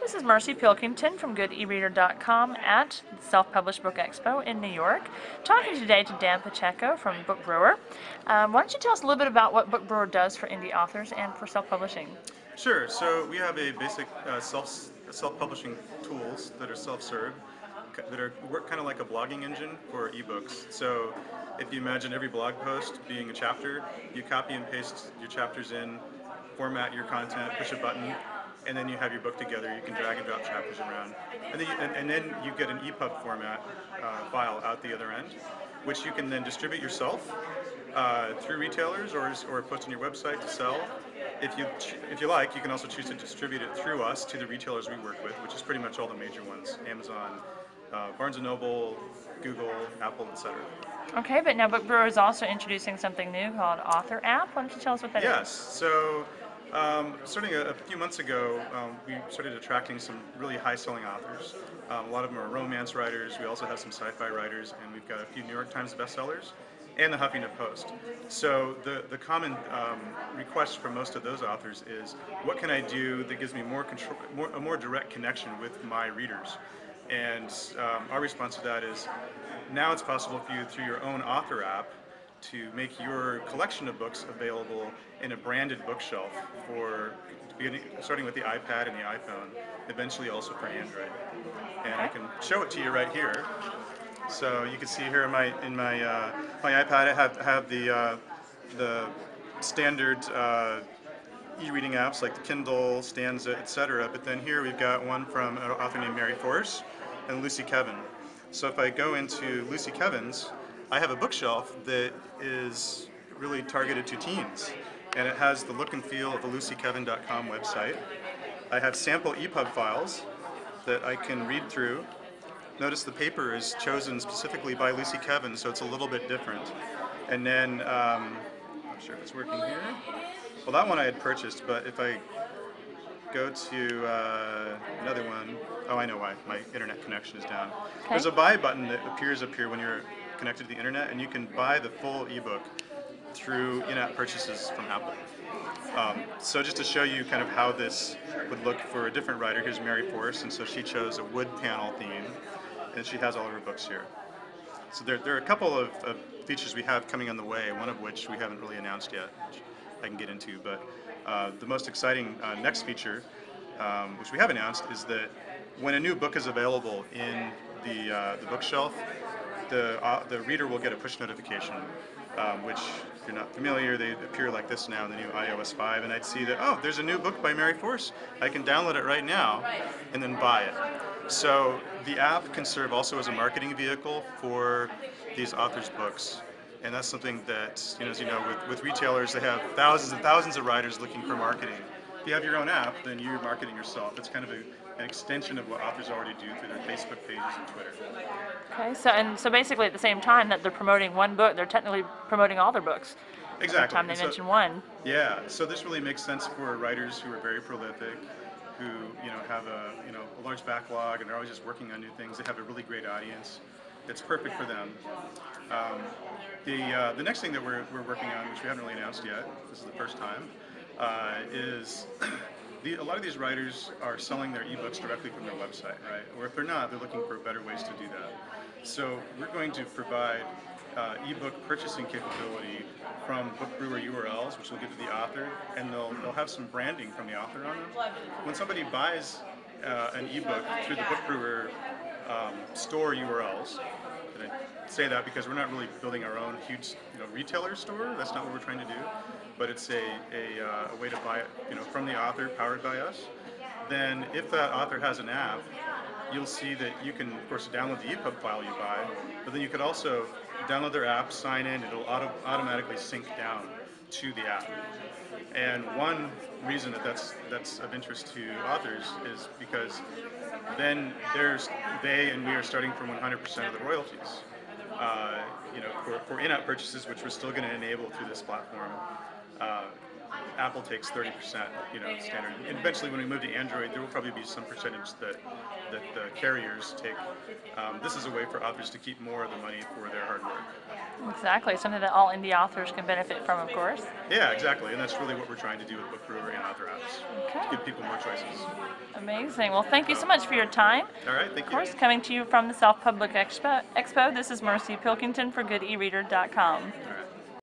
This is Marcy Pilkington from GoodEreader.com at Self Publishing Book Expo in New York, talking today to Dan Pacheco from BookBrewer. Why don't you tell us a little bit about what BookBrewer does for indie authors and for self-publishing? Sure. So we have a basic self-publishing tools that are self-serve, that work kind of like a blogging engine for ebooks. So if you imagine every blog post being a chapter, you copy and paste your chapters in, format your content, push a button, and then you have your book together. You can drag and drop chapters around, and then you get an EPUB format file out the other end, which you can then distribute yourself through retailers or post on your website to sell. If you like, you can also choose to distribute it through us to the retailers we work with, which is pretty much all the major ones: Amazon, Barnes & Noble, Google, Apple, etc. Okay, but now BookBrewer is also introducing something new called Author App. Why don't you tell us what that is? Yes. So starting a few months ago, we started attracting some really high-selling authors. A lot of them are romance writers. We also have some sci-fi writers, and we've got a few New York Times bestsellers and the Huffington Post. So the common request from most of those authors is, what can I do that gives me more control, a more direct connection with my readers? And our response to that is, now it's possible for you through your own author app to make your collection of books available in a branded bookshelf starting with the iPad and the iPhone, eventually also for Android. And I can show it to you right here. So you can see here in my iPad, I have the standard e-reading apps like the Kindle, Stanza, etc. But then here we've got one from an author named Mary Force and Lucy Kevin. So if I go into Lucy Kevin's, I have a bookshelf that is really targeted to teens, and it has the look and feel of the lucykevin.com website. I have sample EPUB files that I can read through. Notice the paper is chosen specifically by Lucy Kevin, so it's a little bit different. And then, I'm not sure if it's working here. Well, that one I had purchased, but if I go to another one, oh, I know why, my internet connection is down. Okay. There's a buy button that appears up here when you're connected to the internet, and you can buy the full ebook through in-app purchases from Apple. So just to show you kind of how this would look for a different writer, here's Mary Force, and so she chose a wood panel theme, and she has all of her books here. So there are a couple of features we have coming on the way, one of which we haven't really announced yet, which I can get into, but the most exciting next feature, which we have announced, is that when a new book is available in the bookshelf, the reader will get a push notification, which, if you're not familiar, they appear like this now in the new iOS 5, and I'd see that, oh, there's a new book by Mary Force. I can download it right now and then buy it. So the app can serve also as a marketing vehicle for these authors' books. And that's something that, as you know, with retailers, they have thousands and thousands of writers looking for marketing. If you have your own app, then you're marketing yourself. It's kind of an extension of what authors already do through their Facebook pages and Twitter. Okay, so basically at the same time that they're promoting one book, they're technically promoting all their books. Exactly. Every time they mention one. Yeah, so this really makes sense for writers who are very prolific, who have a large backlog and are always just working on new things. They have a really great audience. It's perfect for them. The next thing that we're working on, which we haven't really announced yet, this is the first time, is a lot of these writers are selling their ebooks directly from their website, right? Or if they're not, they're looking for better ways to do that. So we're going to provide ebook purchasing capability from BookBrewer URLs, which will give to the author, and they'll have some branding from the author on them. When somebody buys an ebook through the BookBrewer store URLs, and I say that because we're not really building our own huge retailer store. That's not what we're trying to do. But it's a way to buy it from the author, powered by us. Then if that author has an app, you'll see that you can, of course, download the EPUB file you buy, but then you could also download their app, sign in, it'll automatically sync down to the app. And one reason that's of interest to authors is because then they and we are starting from 100% of the royalties. For in-app purchases, which we're still going to enable through this platform. Apple takes 30%, standard. And eventually, when we move to Android, there will probably be some percentage that the carriers take. This is a way for authors to keep more of the money for their hard work. Exactly, something that all indie authors can benefit from, of course. Yeah, exactly, and that's really what we're trying to do with BookBrewer and Author Apps. Okay. To give people more choices. Amazing. Well, thank you so much for your time. All right, thank you. Of course, coming to you from the Self Publishing Expo, this is Mercy Pilkington for GoodEReader.com. All right.